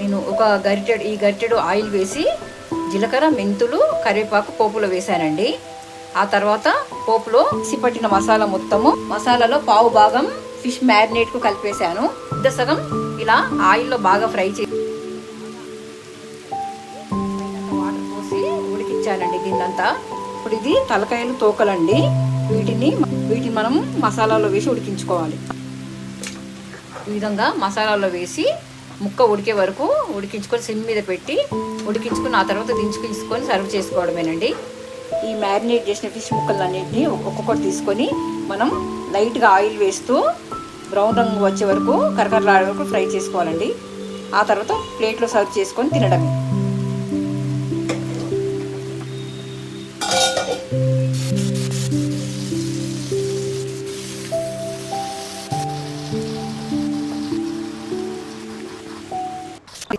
నేను ఒక గరిటెడు ఆయిల్ వేసి జీలకర్ర, మెంతులు, కరివేపాకు పోపులో వేసానండి. ఆ తర్వాత పోపులో సిపట్టిన మసాలా మొత్తము మసాలాలో పావు భాగం ఫిష్ మ్యారినేట్కు కలిపేశాను. సగం ఇలా ఆయిల్లో బాగా ఫ్రై చేసి వాటర్ పోసి ఉడికించానండి దీన్నంతా. ఇప్పుడు ఇది తలకాయలు తోకలండి. వీటిని మనం మసాలాలో వేసి ఉడికించుకోవాలి. ఈ విధంగా మసాలాలో వేసి ముక్క ఉడికే వరకు ఉడికించుకొని సిమ్ మీద పెట్టి ఉడికించుకొని ఆ తర్వాత దించుకొని సర్వ్ చేసుకోవడమేనండి. ఈ మ్యారినేట్ చేసిన ఫిష్ ముక్కలన్నింటినీ ఒక్కొక్కటి తీసుకొని మనం లైట్గా ఆయిల్ వేస్తూ బ్రౌన్ రంగు వచ్చే వరకు కరకరలాడే వరకు ఫ్రై చేసుకోవాలండి. ఆ తర్వాత ప్లేట్లో సర్వ్ చేసుకొని తినడమే.